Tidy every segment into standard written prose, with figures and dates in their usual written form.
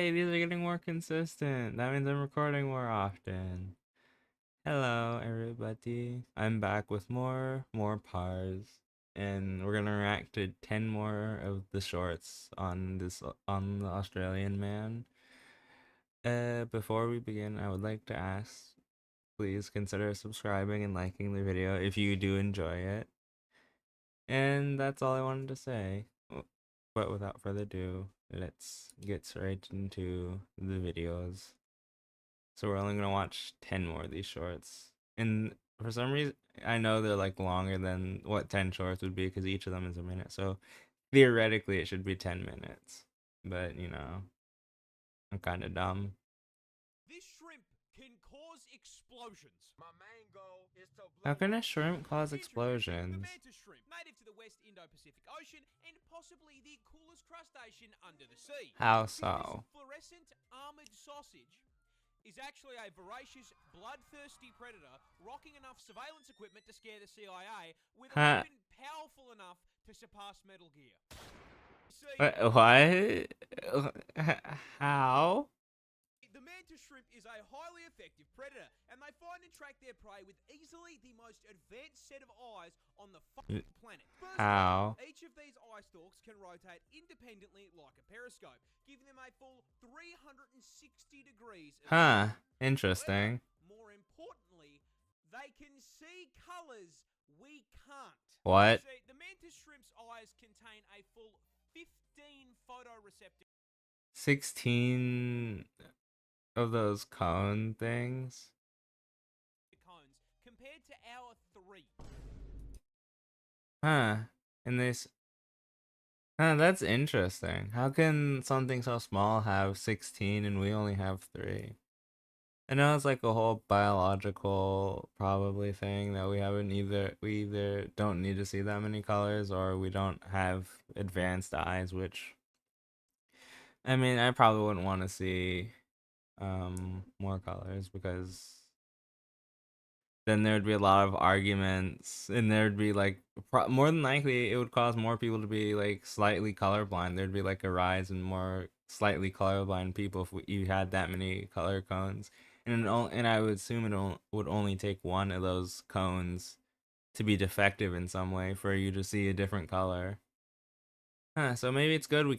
Yay, these are getting more consistent. That means I'm recording more often. Hello, everybody. I'm back with more Parz, and we're gonna react to 10 more of the shorts on the Australian man. Before we begin, I would like to ask, please consider subscribing and liking the video if you do enjoy it. And that's all I wanted to say. But without further ado, let's get straight into the videos. So we're only gonna watch 10 more of these shorts. And for some reason, I know they're like longer than what 10 shorts would be because each of them is a minute. So theoretically, it should be 10 minutes. But, you know, I'm kind of dumb. This shrimp can cause explosions. My main goal is to How can a shrimp cause The explosions? mantis shrimp, native to the West Indo-Pacific Ocean and possibly the coolest crustacean under the sea. How This so? fluorescent armored sausage is actually a voracious, bloodthirsty predator rocking enough surveillance equipment to scare the CIA with a Huh? weapon powerful enough to surpass Metal Gear. See, What? How? the mantis shrimp is a highly effective predator, and they find and track their prey with easily the most advanced set of eyes on the planet. Firstly, How? each of these eye stalks can rotate independently like a periscope, giving them a full 360 degrees of Huh? vision. Interesting. However, more importantly, they can see colors we can't. What? See, the mantis shrimp's eyes contain a full 15 photoreceptors 16 of those cone things? cones compared to our 3. Huh. And this. Huh, that's interesting. How can something so small have 16 and we only have 3? I know it's like a whole biological probably thing that we either don't need to see that many colors or we don't have advanced eyes, which I mean, I probably wouldn't want to see more colors because then there'd be a lot of arguments and there'd be like more than likely it would cause more people to be like slightly colorblind. There'd be like a rise in more slightly colorblind people if you had that many color cones, and I would assume would only take one of those cones to be defective in some way for you to see a different color. Huh, so maybe it's good we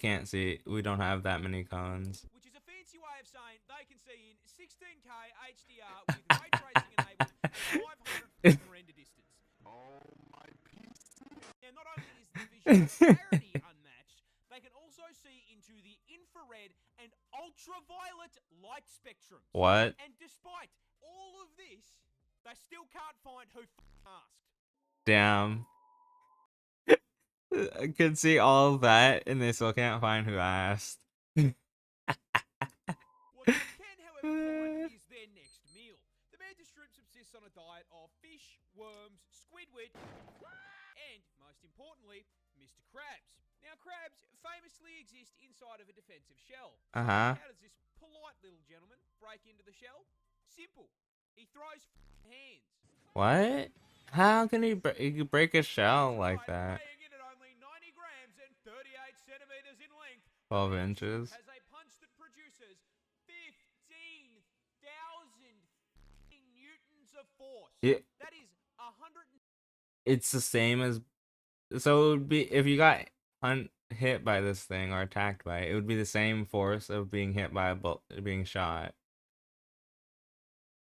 don't have that many cones. Which is a fancy way of saying they can see in 16K HDR with ray tracing enabled at 500 render distance. Now, not only is the visual clarity unmatched, they can also see into the infrared and ultraviolet light spectrums. What? And despite all of this, they still can't find who asked. Damn. I could see all of that and they still can't find who asked. What they can, however, find is their next meal. The mantis shrimp subsists on a diet of fish, worms, squidward, and, most importantly, Mr. Krabs. Now, crabs famously exist inside of a defensive shell. So Uh-huh. how does this polite little gentleman break into the shell? Simple. He throws hands. What? How can he could break a shell That's like right, that? weighing in at only 90 grams and 38 centimeters in length, 12 the mantis shrimp inches. has a punch that produces 15,000 newtons of force. It, That is 100. it's the same as, so it would be if you got hit by this thing or attacked by it, it would be the same force of being hit by a being shot.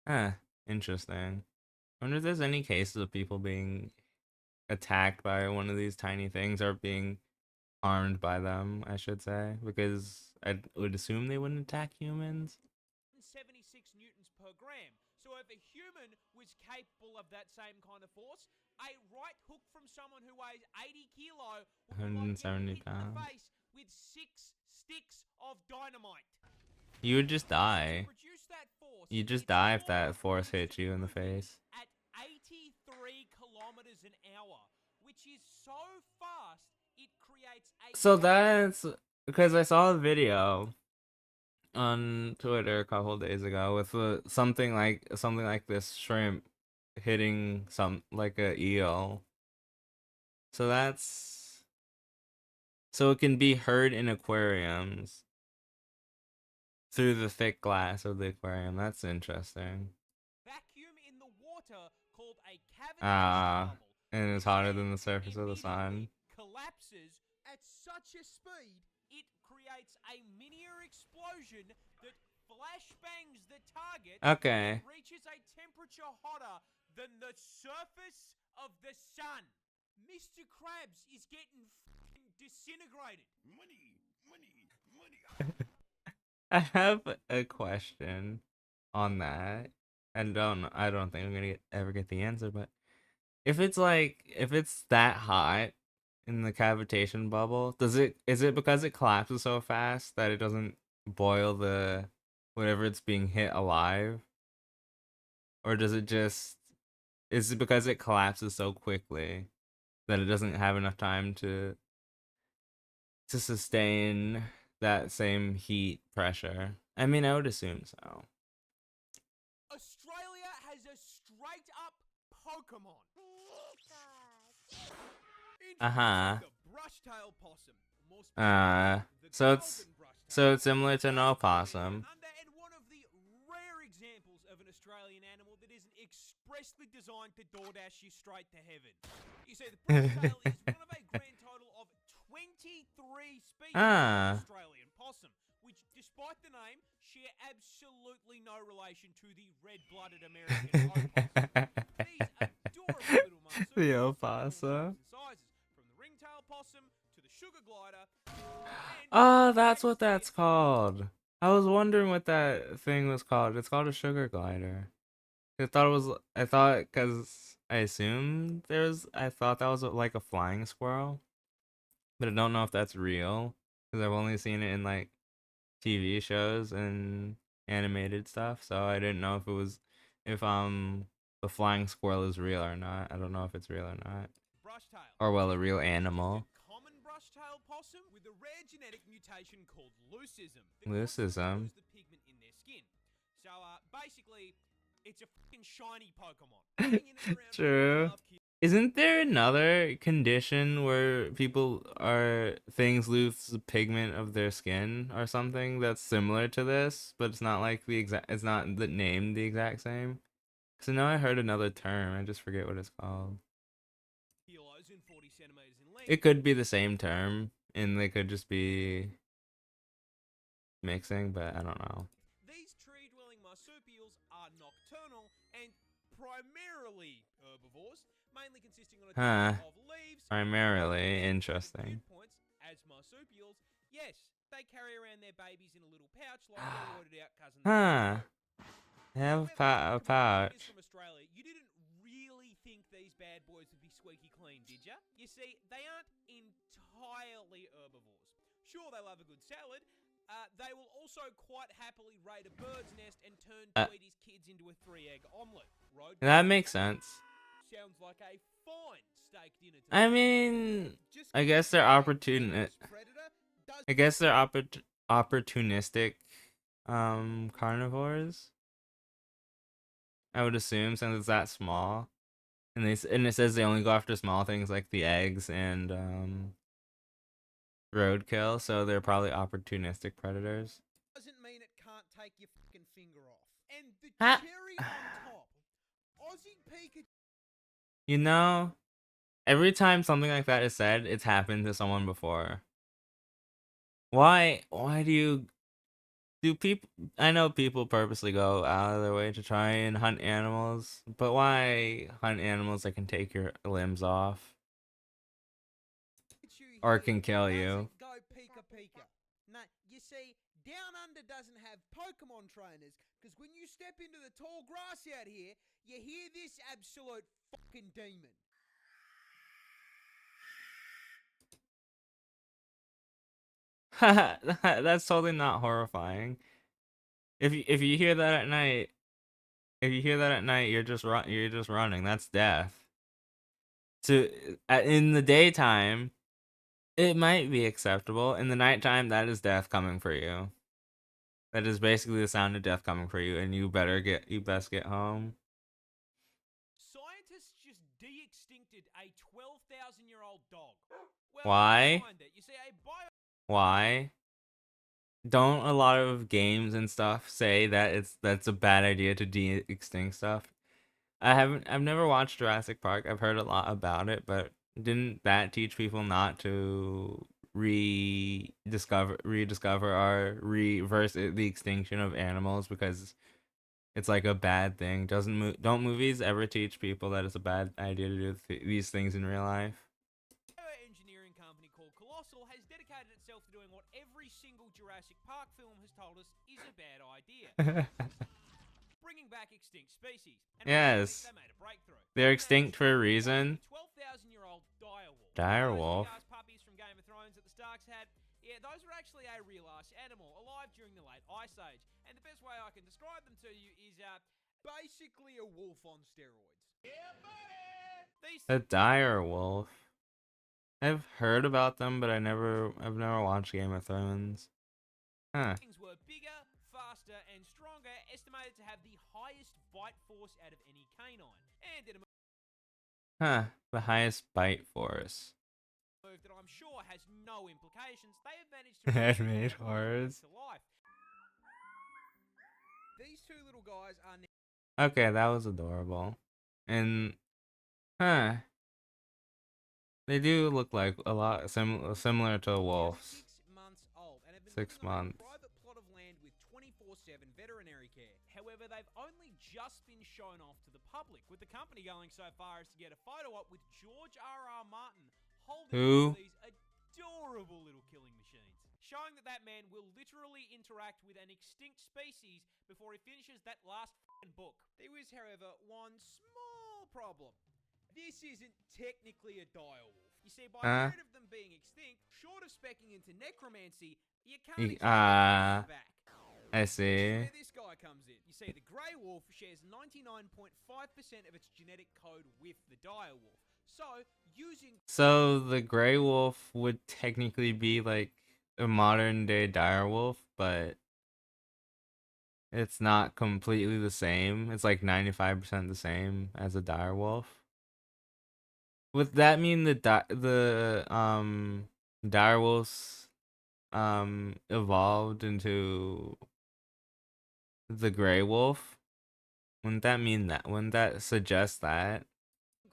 Huh, interesting. I wonder if there's any cases of people being attacked by one of these tiny things or being harmed by them, I should say, because I would assume they wouldn't attack humans. 76 newtons per gram. So if a human was capable of that same kind of force, a right hook from someone who weighs 80 kilo would be like 170 getting hit in the pounds. face with 6 sticks of dynamite. You would just To die. produce that force, You'd just its die if core that force needs to hit be you in the moving face. at 83 kilometers an hour, which is so fast it creates a So that's because I saw a video on Twitter a couple days ago with something like this shrimp hitting some like a eel. So that's so it can be heard in aquariums. through the thick glass of the aquarium. That's interesting. Vacuum in the water called a cavitation Ah, bubble, and it's which hotter than then the surface of the sun. immediately collapses at such a speed it creates a miniature explosion that flashbangs the target Okay. and reaches a temperature hotter than the surface of the sun. Mr. Krabs is getting disintegrated. Money, money, money. I have a question on that. And I don't think I'm gonna ever get the answer, but if it's that hot in the cavitation bubble, is it because it collapses so fast that it doesn't boil the whatever it's being hit alive? Or does it just is it because it collapses so quickly that it doesn't have enough time to sustain that same heat pressure? I mean, I would assume so. Australia has a straight up Pokemon. Introducing Uh-huh. the brush-tailed possum, more Uh specifically, the so golden brush-tailed it's possum. similar to an Made from down opossum. under and one of the rare examples of an Australian animal that isn't expressly designed to DoorDash you straight to heaven. You see, the brush-tail is one of a grand total of 23 species of Ah. Australian possum, which, despite the name, share absolutely no relation to the red-blooded American opossum. These adorable little The marsupials come in all opossum. shapes and sizes, from the ringtail possum to the sugar glider, and Oh, the that's what greatest that's gift. called. I was wondering what that thing was called. It's called a sugar glider. I thought because I assumed I thought that was like a flying squirrel, but I don't know if that's real because I've only seen it in like TV shows and animated stuff. So I didn't know if the flying squirrel is real or not. I don't know if it's real or not, Brushtail, or which well, is a real really just a animal. common brushtail possum with a rare genetic mutation called leucism that causes them to Leucism. lose the pigment in their skin. So basically, it's a fucking shiny Pokemon, hanging around for True. one-love kids. Isn't there another condition where things lose the pigment of their skin or something that's similar to this, but it's not like it's not the name the exact same? Because I know I heard another term, I just forget what it's called. Kilos and 40 centimeters in length. It could be the same term, and they could just be mixing, but I don't know. These tree-dwelling marsupials are nocturnal and primarily herbivores, mainly consisting on a diet Huh. of leaves. Primarily However, for the interesting. cute points, as marsupials, yes, they carry around their babies in a little pouch like their roided-out cousins in the Huh. zoo. They have However, a complaint fingers pouch. from Australia, you didn't really think these bad boys would be squeaky clean, did ya? You see, they aren't entirely herbivores. Sure, they love a good salad. They will also quite happily raid a bird's nest and turn Uh, Tweety's kids into a 3-egg omelette. Road that goes makes Papa. sense. Sounds like a fine steak dinner to I me. mean, Just I 'cause guess they're you're a opportun. voracious predator does. I guess they're opportunistic, carnivores. I would assume since it's that small, and it says they only go after small things like the eggs and roadkill, so they're probably opportunistic predators. Doesn't mean it can't take your fucking finger off. And the Ha! cherry on top, Aussie Pikachu. You know, every time something like that is said, it's happened to someone before. Why? Why do people? I know people purposely go out of their way to try and hunt animals, but why hunt animals that can take your limbs off or Here can kill you? doesn't go Pika Pika. No, you see, Down Under doesn't have Pokemon trainers because when you step into the tall grass out here, you hear this absolute fucking demon. That's totally not horrifying. If you hear that at night, if you hear that at night, you're just running. That's death. To in the daytime, it might be acceptable. In the nighttime, that is death coming for you. That is basically the sound of death coming for you, and you best get home. Scientists just de-extincted a 12,000-year-old dog. Well, never Why? mind it. You see, a bio Why? don't a lot of games and stuff say that that's a bad idea to de-extinct stuff? I've never watched Jurassic Park. I've heard a lot about it, but didn't that teach people not to rediscover or reverse the extinction of animals because it's like a bad thing? Don't movies ever teach people that it's a bad idea to do these things in real life? Engineering company called Colossal has dedicated itself to doing what every single Jurassic Park film has told us is a bad idea. Bringing back extinct species. And recently, Yes. they made a breakthrough. They're They extinct managed for a to reason. the 12,000-year-old direwolf. Direwolf. Those big-ass puppies from Game of Thrones that the Starks had, yeah, those were actually a real-ass animal, alive during the late Ice Age. And the best way I can describe them to you is basically a wolf on steroids. Yeah, buddy! A direwolf. I've heard about them, but I've never watched Game of Thrones. Huh. Things were bigger, faster, and stronger, estimated to have the highest bite force out of any canine. And in a Huh. The highest bite force. move that I'm sure has no implications, they have managed to Handmade horrors. to life. These two little guys are Okay, that was adorable. And huh. They do look like a lot similar to wolves. 6 months old and have been 6 living on a months. private plot of land with 24/7 veterinary care. However, they've only just been shown off to the public, with the company going so far as to get a photo op with George R.R. Martin holding Who? these adorable little killing machines, showing that man will literally interact with an extinct species before he finishes that last book. There is, however, one small problem. This isn't technically a direwolf. You see, by merit of them being extinct, short of specking into necromancy, you can't exactly bring them back. I see. Where this guy comes in. You see, the grey wolf shares 99.5% of its genetic code with the direwolf. So the gray wolf would technically be like a modern day direwolf, but it's not completely the same. It's like 95% the same as a direwolf. Would that mean the direwolves evolved into the gray wolf? Wouldn't that mean that? Wouldn't that suggest that?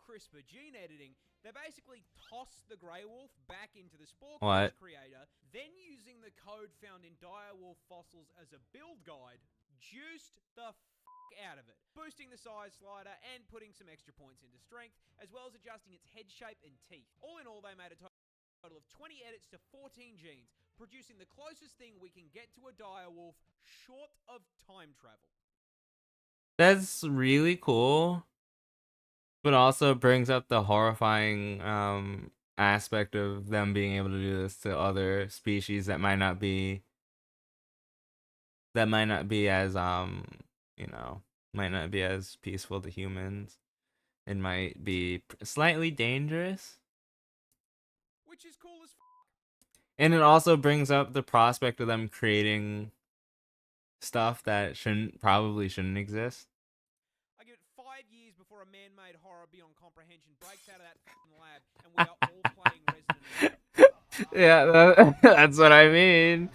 CRISPR gene editing, they basically toss the grey wolf back into the spore What? creator, then using the code found in direwolf fossils as a build guide, juiced the out of it, boosting the size slider and putting some extra points into strength, as well as adjusting its head shape and teeth. All in all, they made a total of 20 edits to 14 genes, producing the closest thing we can get to a direwolf short of time travel. That's really cool, but also brings up the horrifying aspect of them being able to do this to other species that might not be as might not be as peaceful to humans. It might be slightly dangerous. Which is cool as And it also brings up the prospect of them creating stuff that probably shouldn't exist. I give it 5 years before a man-made horror beyond comprehension breaks out of that lab and we are all playing Resident Evil. Yeah, that's what I mean.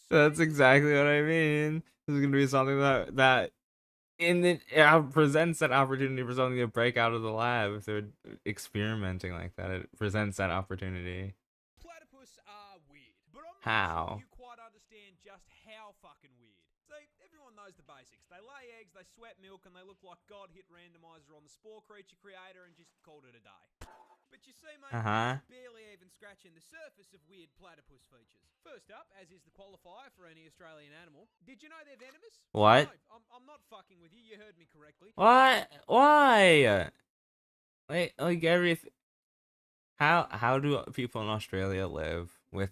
That's exactly what I mean. This is gonna be something that it presents that opportunity for something to break out of the lab if they're experimenting like that. It presents that opportunity. Platypus are weird, but I'm not How? sure you quite understand just how fucking weird. See, everyone knows the basics. They lay eggs, they sweat milk, and they look like God hit randomizer on the spore creature creator and just called it a day. But you see, mate, that's barely even scratching the surface of weird platypus features. First up, as is the qualifier for any Australian animal, did you know they're venomous? What? No, I'm not fucking with you. You heard me correctly. What? Why? Like everything. How do people in Australia live with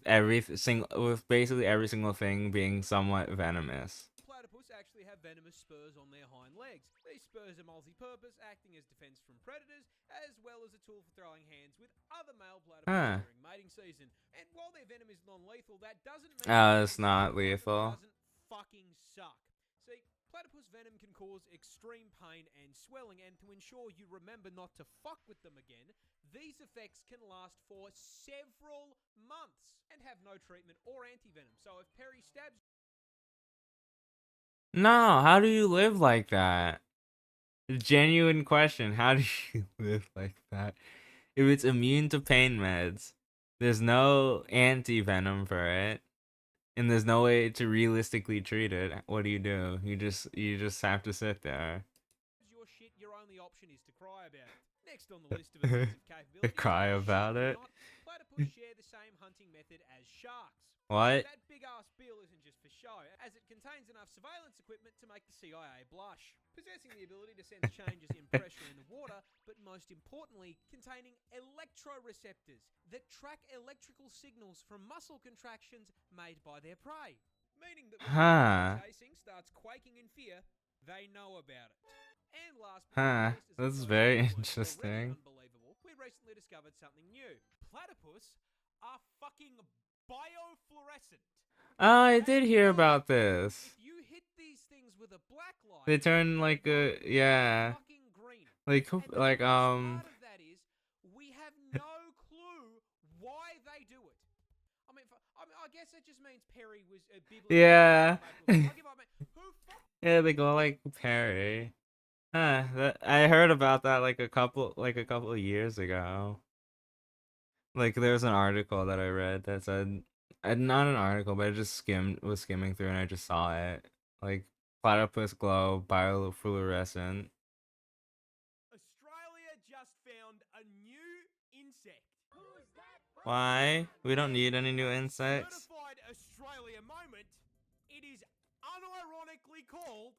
basically every single thing being somewhat venomous? Platypus actually have venomous spurs on their hind legs. These spurs are multi-purpose, acting as defense from predators, as well as a tool for throwing hands with other male platypus during mating season. And while their venom is non-lethal, that doesn't mean It's not lethal. doesn't fucking suck. See, platypus venom can cause extreme pain and swelling, and to ensure you remember not to fuck with them again, these effects can last for several months and have no treatment or antivenom. So if Perry stabs... No, how do you live like that? Genuine question. How do you live like that? If it's immune to pain meds, there's no anti-venom for it, and there's no way to realistically treat it. What do? You just have to sit there. your shit, your only option is to cry about it. Next on the list of offensive capabilities, Cry about shit or it. not, platypus share the same hunting method as sharks. What? That big ass bill isn't just for show, as it contains enough surveillance equipment to make the CIA blush. Possessing the ability to sense changes in pressure in the water, but most importantly, containing electroreceptors that track electrical signals from muscle contractions made by their prey. Meaning that when Huh. the casing starts quaking in fear, they know about it. And last but Huh. not least, That's as very already interesting. unbelievable, we recently discovered something new. Platypus are fucking biofluorescent. Oh, I They did hear glow. about this. If you hit these things with a black light, They turn like glow a yeah, fucking green. like And the like best part of that is we have no clue why they do it. I guess it just means Perry was biblically yeah. I'll give up, man. Who fuck? Yeah, they go like Perry. Huh, I heard about that like a couple of years ago. Like there was an article that I read that said, not an article, but I just was skimming through and I just saw it. Like platypus glow biofluorescent. Australia just found a new insect. Why? We don't need any new insects. Certified Australia moment. It is unironically called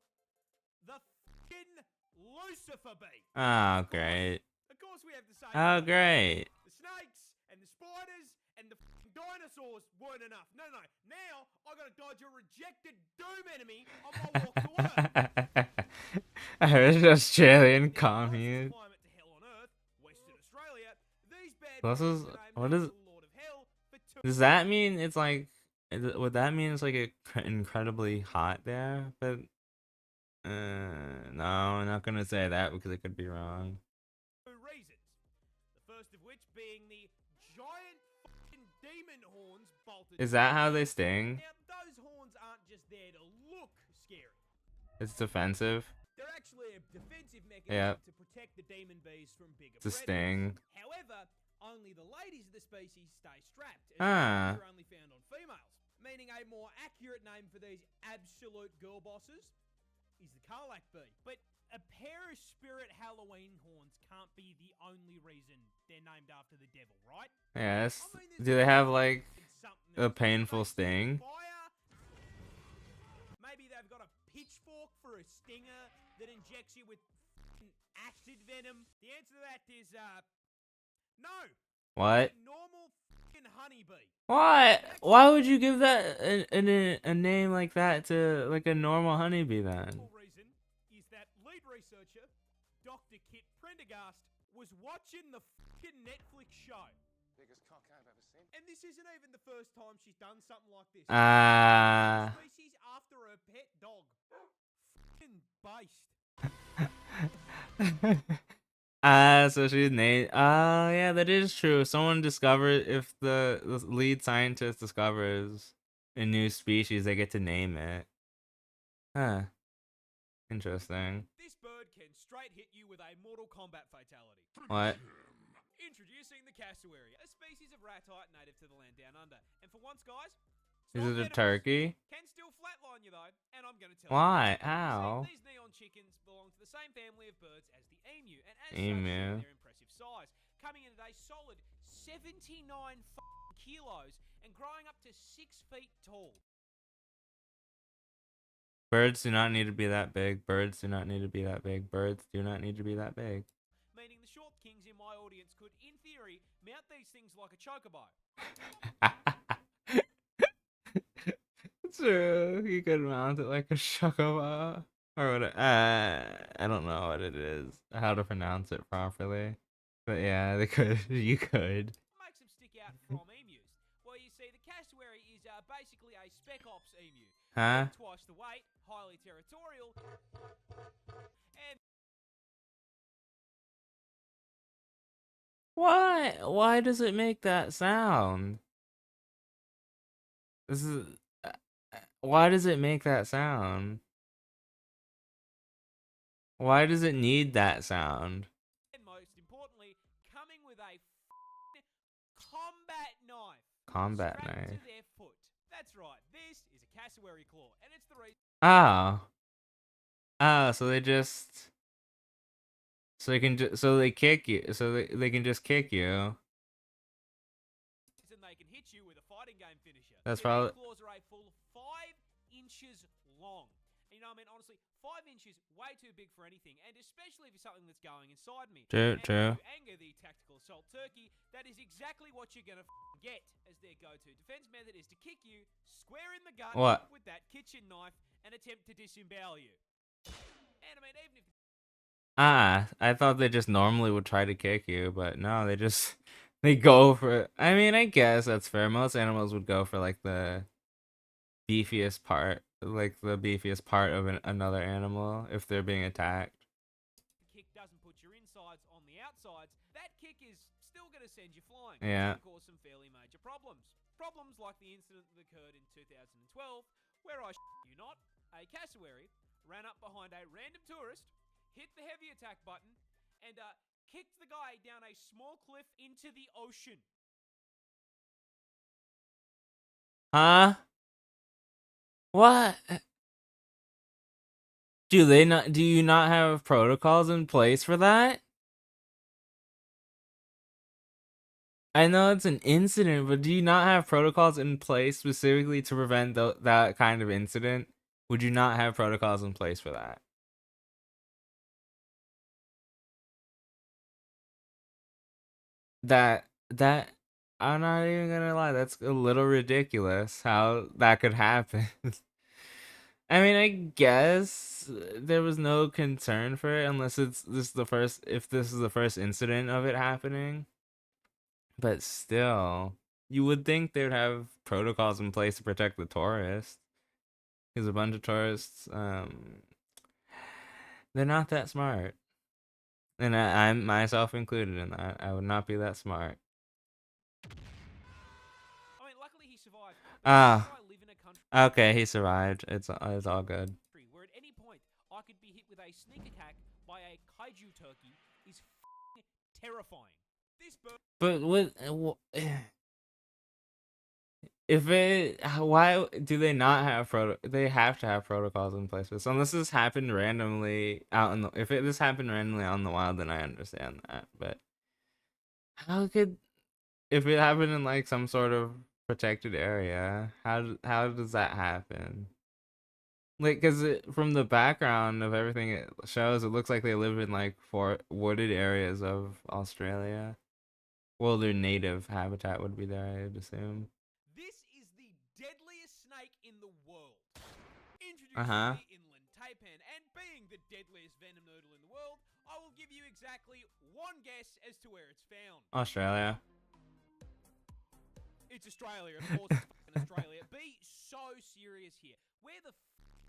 the fucking Lucifer bee. Oh, great. Of course we have the same. Oh, great. The snakes and the spiders and the fucking dinosaurs weren't enough. No. Now I gotta dodge a rejected doom enemy on my walk to work. I heard an Australian In the commune. closest climate to hell on Earth, Western Australia, these bad This boys is are named what after is? the Lord of Hell for two. Does that mean it's like? Would that mean it's like incredibly hot there? But no, I'm not gonna say that because it could be wrong. Reasons. The first of which being the giant fucking demon horns bolted. Is that how they sting? Now, those horns aren't just there to look scary. It's defensive. They're actually a defensive mechanism Yeah. to protect the demon bees from bigger It's a predators. sting. However, only the ladies of the species stay strapped, as Ah. are only found on females. Meaning a more accurate name for these absolute girl bosses is the Karlak bee. But a pair of spirit Halloween horns can't be the only reason they're named after the devil, right? Yes. I mean, there's Do they have like something a else. painful Maybe sting? fire. Maybe they've got a pitchfork for a stinger that injects you with acid venom. The answer to that is no. What? A normal honeybee. Why? Why would you give that a name like that to like a normal honeybee then? The reason is that lead researcher Dr. Kit Prendergast was watching the Netflix show. Biggest cock I've ever seen. And this isn't even the first time she's done something like this. Species after her pet dog. Fucking based. So she's named. Yeah, that is true. Someone discovered if the lead scientist discovers a new species, they get to name it. Huh. Interesting. This bird can straight hit you with a Mortal Kombat fatality. What? Introducing the cassowary, a species of ratite native to the land down under. And for once, guys, Is it a turkey? Can still flatline you though, and I'm going to tell Why? you. How? See, these neon chickens belong to the same family of birds as the emu, and as Emu. such, share their impressive size, coming in at a solid 79 kilos and growing up to 6 feet tall. Birds do not need to be that big. Birds do not need to be that big. Birds do not need to be that big. Meaning the short kings in my audience could, in theory, mount these things like a chocobo. True. You could mount it like a chocobo. Or what? I don't know what it is. How to pronounce it properly. But yeah, they could. You could. Makes them stick out from emus. Well, you see, the cassowary is basically a spec ops emu. Huh? Twice the weight, highly territorial, and Why? Why does it make that sound? This is. Why does it make that sound? Why does it need that sound? most importantly, coming with a combat knife Combat strapped to knife. their foot. That's right, this is a cassowary claw, and it's the reason Oh. Oh, so they just. So they can so they kick you. So they can just kick you. they can hit you with a fighting game finisher. That's See, these probably claws are a full 5 inches long. And you know, I mean, honestly, 5 inches, way too big for anything, and especially for something that's going inside me. true. And True. to anger the tactical assault turkey, that is exactly what you're gonna get as their go-to defense method is to kick you square in the gut What? with that kitchen knife and attempt to disembowel you. And I mean, even if Ah, I thought they just normally would try to kick you, but no, they just they go for. I mean, I guess that's fair. Most animals would go for like the beefiest part, of another animal if they're being attacked. the kick doesn't put your insides on the outsides, that kick is still going to send you flying. Yeah. It's going to cause some fairly major problems. Problems like the incident that occurred in 2012, where I you not, a cassowary ran up behind a random tourist, hit the heavy attack button, and kicked the guy down a small cliff into the ocean. Huh? What? Do you not have protocols in place for that? I know it's an incident, but do you not have protocols in place specifically to prevent that kind of incident? Would you not have protocols in place for that? That I'm not even gonna lie, that's a little ridiculous how that could happen. I mean, I guess there was no concern for it unless if this is the first incident of it happening. But still, you would think they would have protocols in place to protect the tourists. Because a bunch of tourists, they're not that smart. And I'm myself included in that. I would not be that smart. I mean, luckily he survived. Ah, I live in a country okay, he survived. It's all good. where at any point I could be hit with a sneak attack by a kaiju turkey is terrifying. This bird But if it, why do they not have they have to have protocols in place for this unless this happened randomly out in the this happened randomly out in the wild, then I understand that. But how could, if it happened in like some sort of protected area, how does that happen? Like, cause from the background of everything it shows, it looks like they live in like wooded areas of Australia. Well, their native habitat would be there, I'd assume. This is the deadliest snake in the world. Uh Introducing huh. the inland taipan, and being the deadliest venom noodle in the world, I will give you exactly one guess as to where it's found. Australia. It's Australia, of course it's fucking Australia. Be so serious here. Where the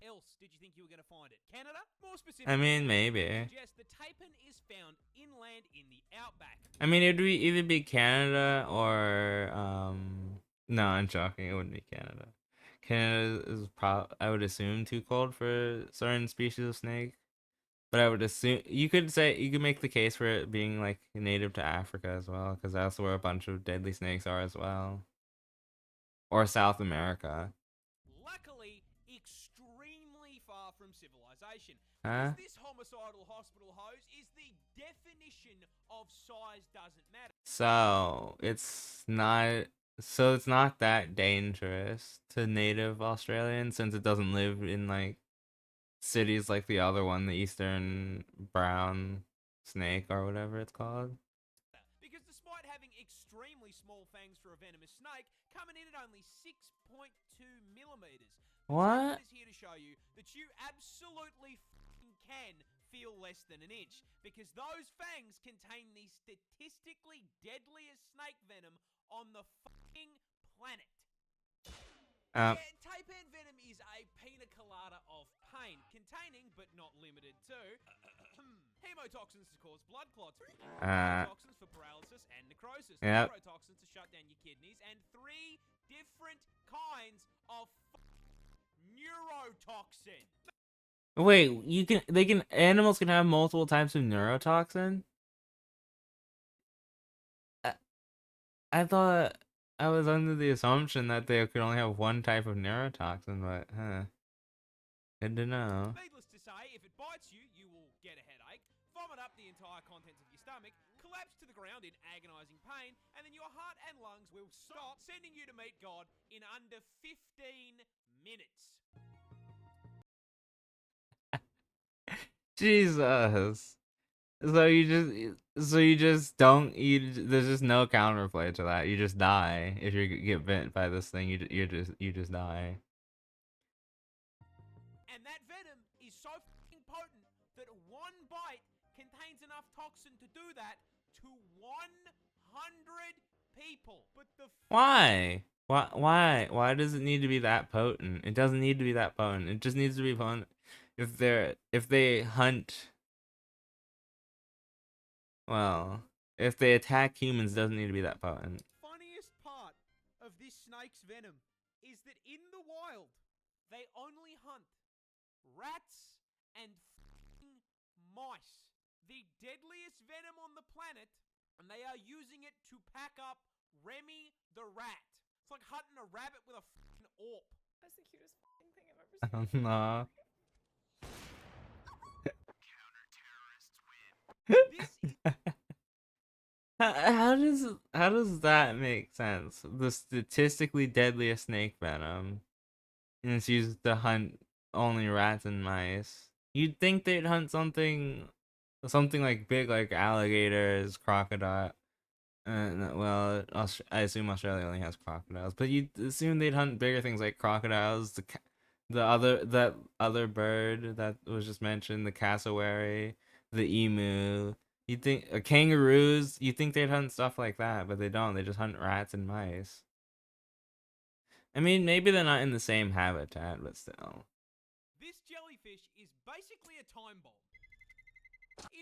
else did you think you were going to find it? Canada? More specifically, I mean, maybe. yes, the taipan is found inland in the outback. I mean, it would either be Canada or No, I'm joking. It wouldn't be Canada. Canada is I would assume too cold for certain species of snake. But I would assume you could make the case for it being like native to Africa as well, because that's where a bunch of deadly snakes are as well, or South America. Luckily, extremely far from civilization. Huh? Because this homicidal hospital hose is the definition of size doesn't matter. So it's not that dangerous to native Australians since it doesn't live in like cities like the other one, the eastern brown snake or whatever it's called. Because despite having extremely small fangs for a venomous snake, coming in at only 6.2 millimeters, the What? taipan is here to show you that you absolutely can feel less than an inch, because those fangs contain the statistically deadliest snake venom on the fucking planet. Uh, Yeah, taipan venom is a pina colada of pain, containing but not limited to hemotoxins to cause blood clots, neurotoxins for paralysis and necrosis, Yep. neurotoxins to shut down your kidneys, and 3 different kinds of neurotoxin. Wait, animals can have multiple types of neurotoxin? I thought I was under the assumption that they could only have one type of neurotoxin, but good to know. Needless to say, if it bites you, you will get a headache, vomit up the entire contents of your stomach, collapse to the ground in agonizing pain, and then your heart and lungs will stop, sending you to meet God in under 15 minutes. Jesus. So you just don't eat. There's just no counterplay to that. You just die if you get bit by this thing. You just die. And that venom is so fucking potent that one bite contains enough toxin to do that to 100 people. But the Why? Why does it need to be that potent? It doesn't need to be that potent. It just needs to be potent if they hunt. Well, if they attack humans, it doesn't need to be that potent. funniest part of this snake's venom is that in the wild, they only hunt rats and mice. The deadliest venom on the planet, and they are using it to pack up Remy the rat. It's like hunting a rabbit with a fucking orp. That's the cutest fucking thing I've ever seen. No. This is How does that make sense? The statistically deadliest snake venom, and it's used to hunt only rats and mice. You'd think they'd hunt something like big, like alligators, crocodile. Well, I assume Australia only has crocodiles, but you'd assume they'd hunt bigger things like crocodiles, that other bird that was just mentioned, the cassowary, the emu. You think kangaroos? You think they'd hunt stuff like that, but they don't. They just hunt rats and mice. I mean, maybe they're not in the same habitat, but still. This jellyfish is basically a time bomb.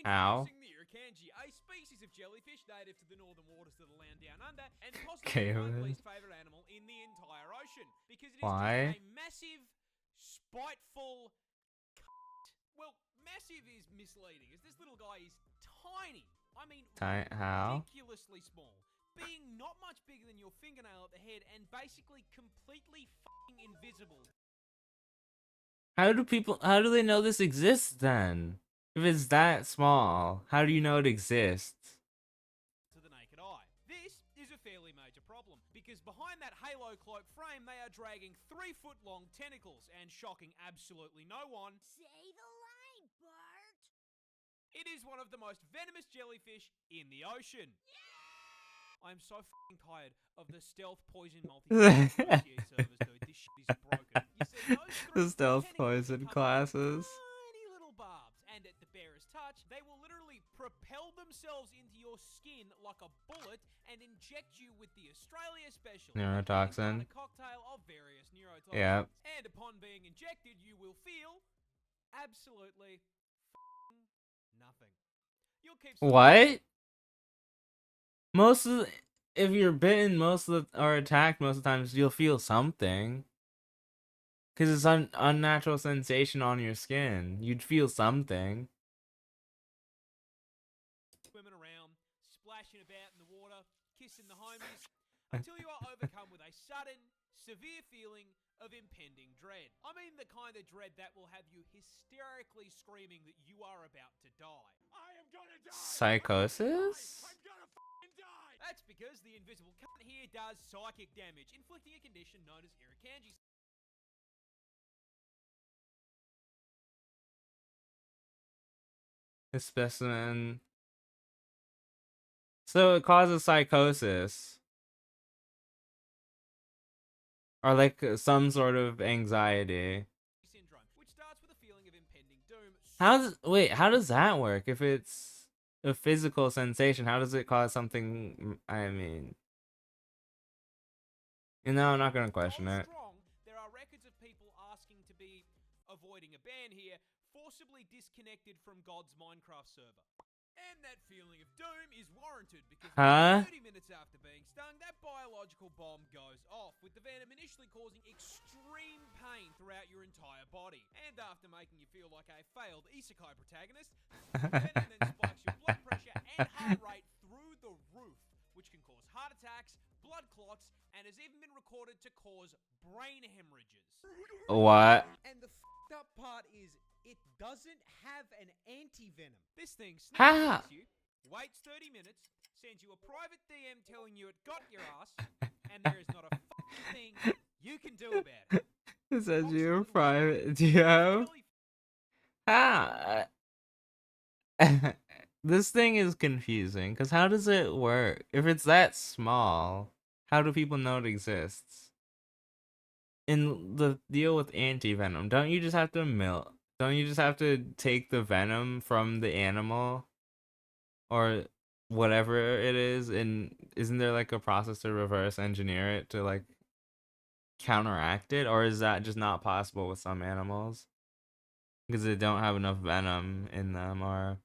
How? Introducing the Irukandji, a species of jellyfish native to the northern waters of the land down under, and Okay, possibly my man. least favorite animal in the entire ocean, because it is Why? just a massive, spiteful cunt. Well, massive is misleading, as this little guy is tiny. I mean, How? ridiculously small. Being not much bigger than your fingernail at the head, and basically completely fucking invisible. How do they know this exists then? If it's that small, how do you know it exists? To the naked eye. This is a fairly major problem, because behind that halo cloak frame they are dragging 3-foot-long tentacles, and shocking absolutely no one, Say the line, Bart. it is one of the most venomous jellyfish in the ocean. I'm so fucking tired of the stealth poison multi-servers, dude. This shit is broken. You see, those The 3 stealth tentacles poison cut classes. tiny little barbs, and at the barest touch, they will literally propel themselves into your skin like a bullet and inject you with the Australia special Neurotoxin. a cocktail of various neurotoxins. Yep. And upon being injected, you will feel absolutely nothing. You'll keep What? If you're bitten or attacked most of the times, you'll feel something. Because it's an unnatural sensation on your skin. You'd feel something. swimming around, splashing about in the water, kissing the homies, until you are overcome with a sudden, severe feeling of impending dread. I mean the kind of dread that will have you hysterically screaming that you are about to die. I am gonna die! Psychosis? I'm gonna fucking die! That's because the invisible cunt here does psychic damage, inflicting a condition known as Irukandji. This specimen. So it causes psychosis. Or like some sort of anxiety. Syndrome, which starts with a feeling of impending doom. How does that work? If it's a physical sensation, how does it cause something? I mean, I'm not gonna question So it. strong, there are records of people asking to be avoiding a ban here, forcibly disconnected from God's Minecraft server. And that feeling of doom is warranted because Huh? 30 minutes after being stung, that biological bomb goes off, with the venom initially causing extreme pain throughout your entire body. And after making you feel like a failed isekai protagonist, the venom then spikes your blood pressure and heart rate through the roof, which can cause heart attacks, blood clots, and has even been recorded to cause brain hemorrhages. What? And the f***ed up part is, it doesn't have an anti-venom. This thing Ha! snapshots you, waits 30 minutes, sends you a private DM telling you it got your ass, and there is not a fucking thing you can do about it. It says you're Approximately private, 1 yo. Kelly Ah. This thing is confusing, because how does it work? If it's that small, how do people know it exists? In the deal with anti-venom, don't you just have to don't you just have to take the venom from the animal? Or whatever it is, and isn't there like a process to reverse engineer it to like counteract it? Or is that just not possible with some animals? Because they don't have enough venom in them, or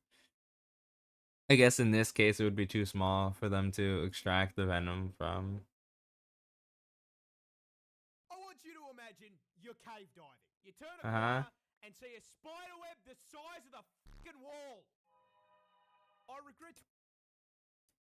I guess in this case it would be too small for them to extract the venom from. I want you to imagine you're cave diving. You turn a Uh-huh. corner and see a spider web the size of the fucking wall. I regret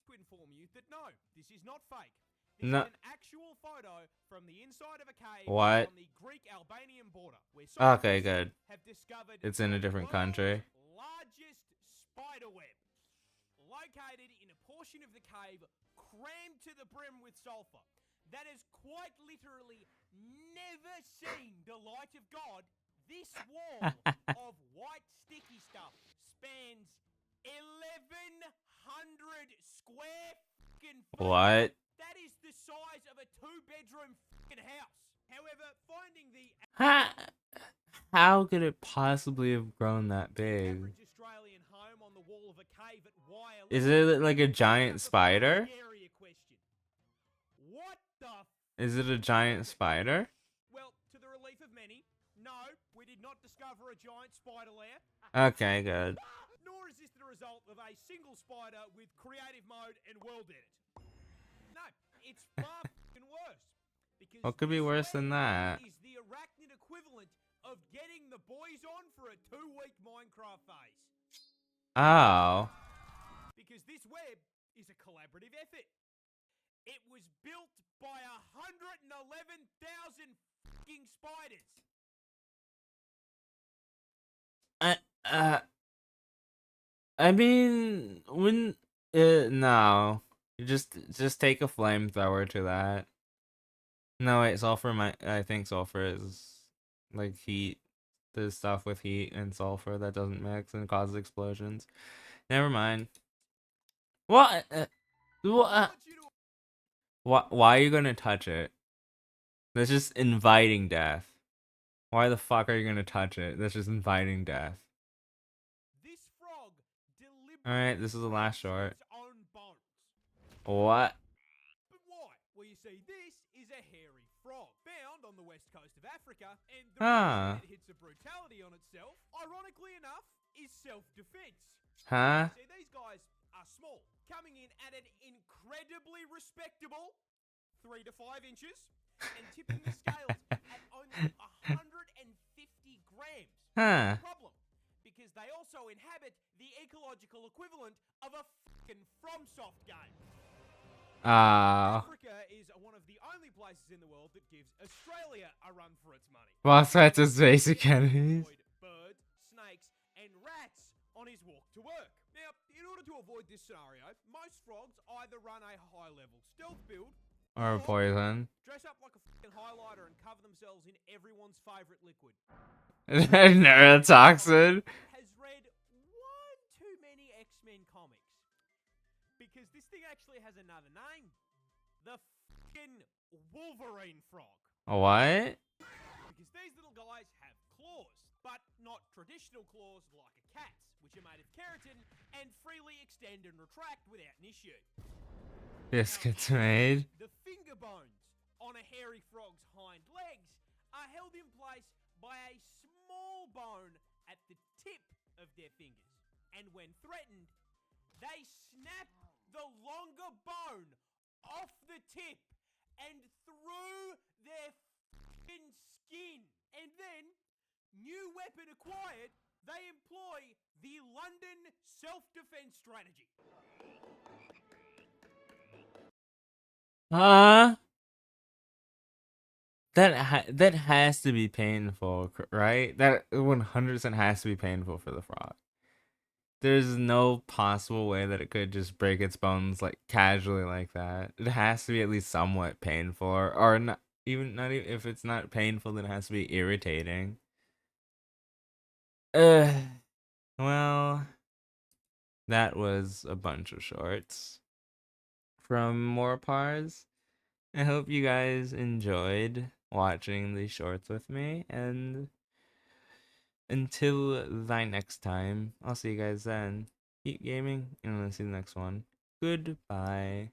to inform you that no, this is not fake. This No. is an actual photo from the inside of a cave What? on the Greek-Albanian border, where Okay, scientists good. have discovered It's in a the different world's country. largest spider web, located in a portion of the cave crammed to the brim with sulfur that has quite literally never seen the light of God. This wall of white sticky stuff spans 1,100 square fucking feet. What? That is the size of a 2-bedroom fucking house. However, finding the How could it possibly have grown that big? average Australian home on the wall of a cave at Y11 Is it like a giant spider? scarier question. What the Is it a giant spider? Well, to the relief of many, no, we did not discover a giant spider lair. Okay, good. Nor is this the result of a single spider with creative mode and world edit. No, it's far fucking worse. Because What could be this worse than web that? is the arachnid equivalent of getting the boys on for a 2-week Minecraft phase. Oh. Because this web is a collaborative effort. It was built by 111,000 fucking spiders. Uh, I mean, when no, you just take a flamethrower to that. No, wait, I think sulfur is like heat. There's stuff with heat and sulfur that doesn't mix and causes explosions. Never mind. What? What? Why are you gonna touch it? That's just inviting death. Why the fuck are you gonna touch it? That's just inviting death. This frog deliberately Alright, this is the last short. its own bones. What? But why? Well, you see, this is a hairy frog found on the west coast of Africa, and the Huh. reason it hits a brutality on itself, ironically enough, is self-defense. Huh? See, these guys are small, coming in at an incredibly respectable 3 to 5 inches, and tipping the scales at only 150 grams. Huh. Problem, because they also inhabit the ecological equivalent of a fucking FromSoft game. Africa is one of the only places in the world that gives Australia a run for its money. Boss fights his basic enemies. Avoid birds, snakes, and rats on his walk to work. Now, in order to avoid this scenario, most frogs either run a high-level stealth build Or poison. dress up like a fucking highlighter and cover themselves in everyone's favorite liquid. Neurotoxin. Has read one too many X-Men comics. Because this thing actually has another name. The fucking Wolverine frog. What? Because these little guys have claws, but not traditional claws like a cat's, which are made of keratin and freely extend and retract without an issue. Biscuits made. The finger bones on a hairy frog's hind legs are held in place by a small tip of their fingers. And when threatened, they snap the longer bone off the tip and through their f***ing skin. And then, new weapon acquired, they employ the London self-defense strategy. That has to be painful, right? That 100% has to be painful for the frog. There's no possible way that it could just break its bones like casually like that. It has to be at least somewhat painful, or not even if it's not painful, then it has to be irritating. Well, that was a bunch of shorts from More Parz. I hope you guys enjoyed watching these shorts with me, and until the next time, I'll see you guys then. Keep gaming, and I'll see you in the next one. Goodbye.